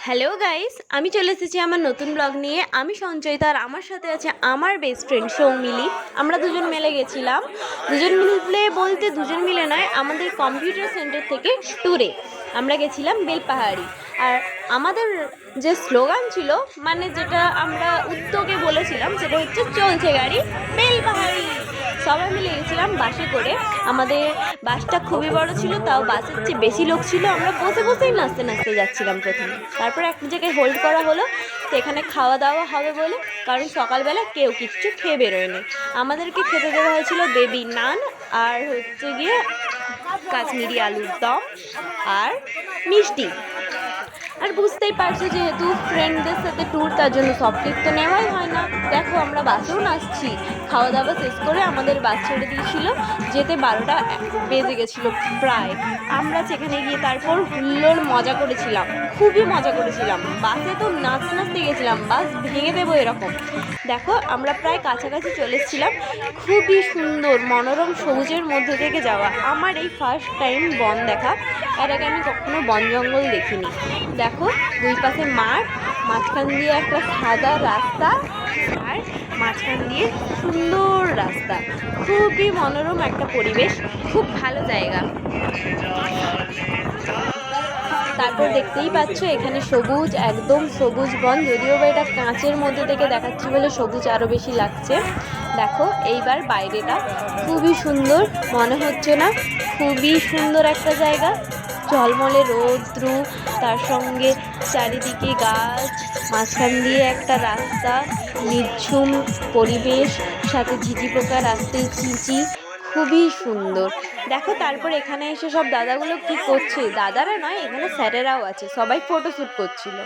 Hello guys, আমি চলে এসেছি আমার নতুন ব্লগ নিয়ে। আমি সঞ্চয়িতা আর আমার সাথে আছে আমার বেস্ট ফ্রেন্ড সৌমিলি। আমরা দুজন মিলে গেছিলাম। দুজন মিলে বলতে দুজন মিলে নয়, আমাদের কম্পিউটার সেন্টার থেকে ট্যুরে আমরা গেছিলাম বেলপাহাড়ি। আর আমাদের যে স্লোগান ছিল, মানে যেটা আমরা উদ্যোগে বলেছিলাম, সেটা হচ্ছে চলছে গাড়ি বেলপাহাড়ি। সবাই মিলে গেছিলাম বাসে করে। আমাদের বাসটা খুবই বড় ছিল, তাও বাসের চেয়ে বেশি লোক ছিল। আমরা বসে বসেই নাচতে নাচতে যাচ্ছিলাম প্রথমে। তারপর একটা জায়গায় হোল্ড করা হলো, তো এখানে খাওয়া দাওয়া হবে বলে, কারণ সকালবেলা কেউ কিচ্ছু খেয়ে বেরোয়নি। আমাদেরকে খেতে দেওয়া হয়েছিল বেবি নান, আর হচ্ছে গিয়ে কাশ্মীরি আলুর দম আর মিষ্টি। আর বুঝতেই পারছো, যেহেতু ফ্রেন্ডদের সাথে ট্যুর, তার জন্য সব টিপ তো নেওয়াই হয় না। দেখো, আমরা বাসেও নাচছি। খাওয়া দাওয়া শেষ করে আমাদের বাস ছেড়ে দিয়েছিল, যেতে 12টা বেজে গেছিলো প্রায়। আমরা সেখানে গিয়ে তারপর হুল্লোড় মজা করেছিলাম, খুবই মজা করেছিলাম। বাসে তো নাচতে নাচতে গেছিলাম, বাস ভেঙে দেবো এরকম। দেখো, আমরা প্রায় কাছাকাছি চলে এসেছিলাম। খুবই সুন্দর মনোরম সবুজের মধ্যে থেকে যাওয়া। আমার এই ফার্স্ট টাইম বন দেখা, এর আগে আমি কখনো বন জঙ্গল দেখিনি। দেখো, দুই পাশে মাঠ, মাঝখান দিয়ে একটা সাদা রাস্তা, আর মাঝখান দিয়ে সুন্দর রাস্তা। খুবই মনোরম একটা পরিবেশ, খুব ভালো জায়গা। তারপর দেখতেই পাচ্ছ এখানে সবুজ, একদম সবুজ বন। যদিও বা এটা কাঁচের মধ্যে থেকে দেখাচ্ছি বলে সবুজ আরও বেশি লাগছে। দেখো, এইবার বাইরেটা খুবই সুন্দর মনে হচ্ছে না? খুবই সুন্দর একটা জায়গা, ঝলমলে রৌদ্রু, তার সঙ্গে চারিদিকে গাছ, মাঝখান দিয়ে একটা রাস্তা, নিঝুম পরিবেশ, সাথে ঝিঝি পোকা রাস্তায় চিঁচি, খুবই সুন্দর। দেখো, তারপর এখানে এসে সব দাদাগুলো কি করছে, দাদারা নয়, এখানে স্যারেরাও আছে, সবাই ফটোশ্যুট করছিল।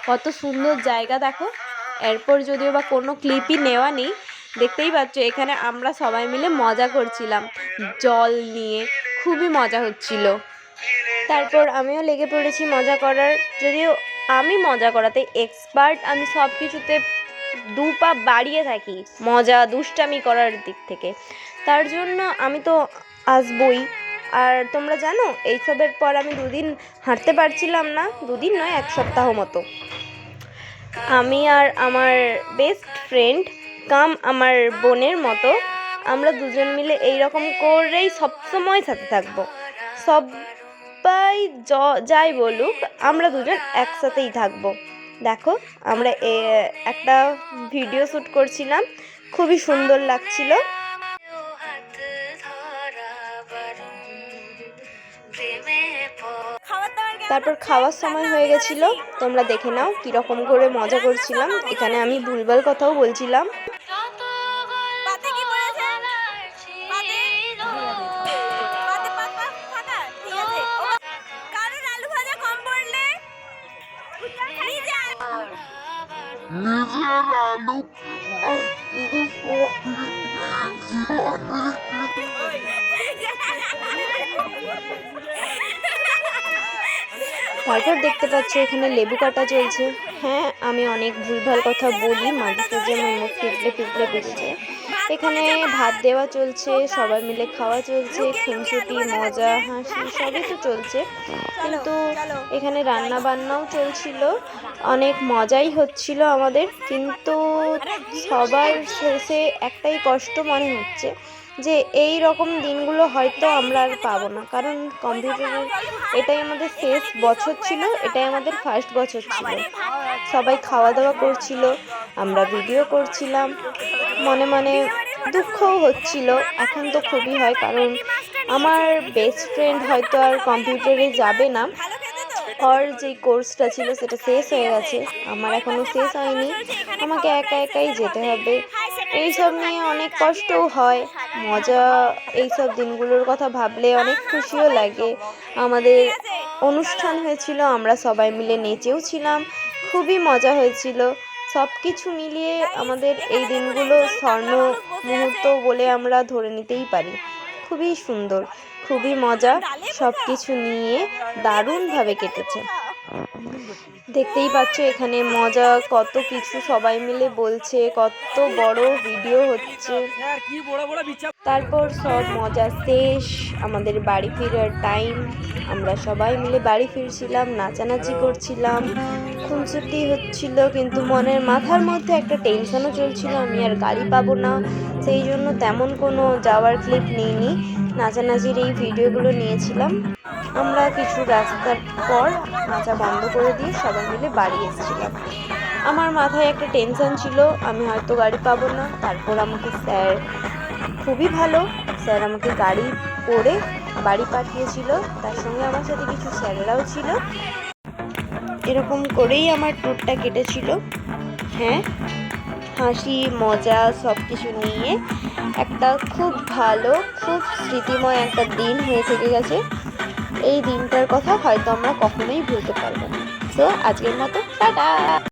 কত সুন্দর জায়গা দেখো। এরপর যদিও বা কোনো ক্লিপই নেওয়া নেই, দেখতেই পাচ্ছ এখানে আমরা সবাই মিলে মজা করছিলাম জল নিয়ে, খুবই মজা হচ্ছিল। তারপর আমিও লেগে পড়েছি মজা করার। যদিও আমি মজা করাতে এক্সপার্ট, আমি সব কিছুতে 2 পা বাড়িয়ে থাকি মজা দুষ্টামি করার দিক থেকে। তার জন্য আমি তো আসবই। আর তোমরা জানো, এইসবের পর আমি 2 দিন হাঁটতে পারছিলাম না। 2 দিন নয়, 1 সপ্তাহ মতো। আমি আর আমার বেস্ট ফ্রেন্ড কাম আমার বোনের মতো, আমরা দুজন মিলে এই রকম করেই সবসময় সাথে থাকবো। সবাই যাই বলুক, আমরা দুজন একসাথেই থাকবো। দেখো, আমরা একটা ভিডিও শ্যুট করছিলাম, খুবই সুন্দর লাগছিল। তারপর খাওয়ার সময় হয়ে গেছিল, তোমরা দেখে নাও কীরকম করে মজা করছিলাম। এখানে আমি ভুলভাল কথাও বলছিলাম। তারপর দেখতে পাচ্ছ এখানে লেবু কাটা চলছে। হ্যাঁ, আমি অনেক ভুলভাল কথা বলি, মাঝে সাঝে আমার মুখ পিছলে বেরিয়ে। এখানে ভাত দেওয়া চলছে, সবাই মিলে খাওয়া চলছে, খুনসুটি মজা হাসি সবই তো চলছে। কিন্তু এখানে রান্না বান্নাও চলছিল, অনেক মজাই হচ্ছিল আমাদের। কিন্তু সবার শেষে একটাই কষ্ট মনে হচ্ছে, যে এই রকম দিনগুলো হয়তো আমরা আর পাবো না। কারণ কম্পিউটারের এটাই আমাদের শেষ বছর ছিল, এটাই আমাদের ফার্স্ট বছর ছিল। সবাই খাওয়া দাওয়া করছিল, আমরা ভিডিও করছিলাম, মনে মনে দুঃখও হচ্ছিল। এখন তো খুবই হয়, কারণ আমার বেস্ট ফ্রেন্ড হয়তো আর কম্পিউটারে যাবে না। ওর যেই কোর্সটা ছিল সেটা শেষ হয়ে গেছে, আমার এখনও শেষ হয়নি। আমাকে একা একাই যেতে হবে। এইসব নিয়ে অনেক কষ্টও হয়, মজা। এইসব দিনগুলোর কথা ভাবলে অনেক খুশিও লাগে। আমাদের অনুষ্ঠান হয়েছিল, আমরা সবাই মিলে নেচেও ছিলাম, খুবই মজা হয়েছিল। সব কিছু মিলিয়ে আমাদের এই দিনগুলো স্বর্ণ মুহূর্ত বলে আমরা ধরে নিতেই পারি। খুবই সুন্দর, খুবই মজা, সব কিছু নিয়ে দারুণভাবে কেটেছে। দেখতেই পাচ্ছ এখানে মজা কত কিছু সবাই মিলে বলছে, কত বড় ভিডিও হচ্ছে। তারপর সব মজা শেষ, আমাদের বাড়ি ফেরার টাইম। আমরা সবাই মিলে বাড়ি ফিরছিলাম, নাচানাচি করছিলাম, খুনসুটি হচ্ছিল, কিন্তু মনের মাথার মধ্যে একটা টেনশনও চলছিল আমি আর গাড়ি পাবো না। সেই জন্য তেমন কোনো যাওয়ার ক্লিপ নিইনি, নাচানাচির এই ভিডিওগুলো নিয়েছিলাম। আমরা কিছু রাস্তার পর নাচা বন্ধ করে দিয়ে সবাই মিলে বাড়ি এসেছিলাম। আমার মাথায় একটা টেনশন ছিল আমি হয়তো গাড়ি পাবো না। তারপর আমাকে স্যার, খুবই ভালো স্যার, আমাকে গাড়ি করে বাড়ি পাঠিয়েছিল। তার সঙ্গে আমার সাথে কিছু স্যারেরাও ছিল। এরকম করেই আমার ট্যুরটা কেটেছিল। হ্যাঁ, হাসি মজা সব কিছু নিয়ে একটা খুব ভালো, খুব স্মৃতিময় একটা দিন হয়ে থেকে গেছে। এই দিনটার কথা হয়তো আমরা কখনোই ভুলতে পারবো না। তো আজকের মতো টাটা।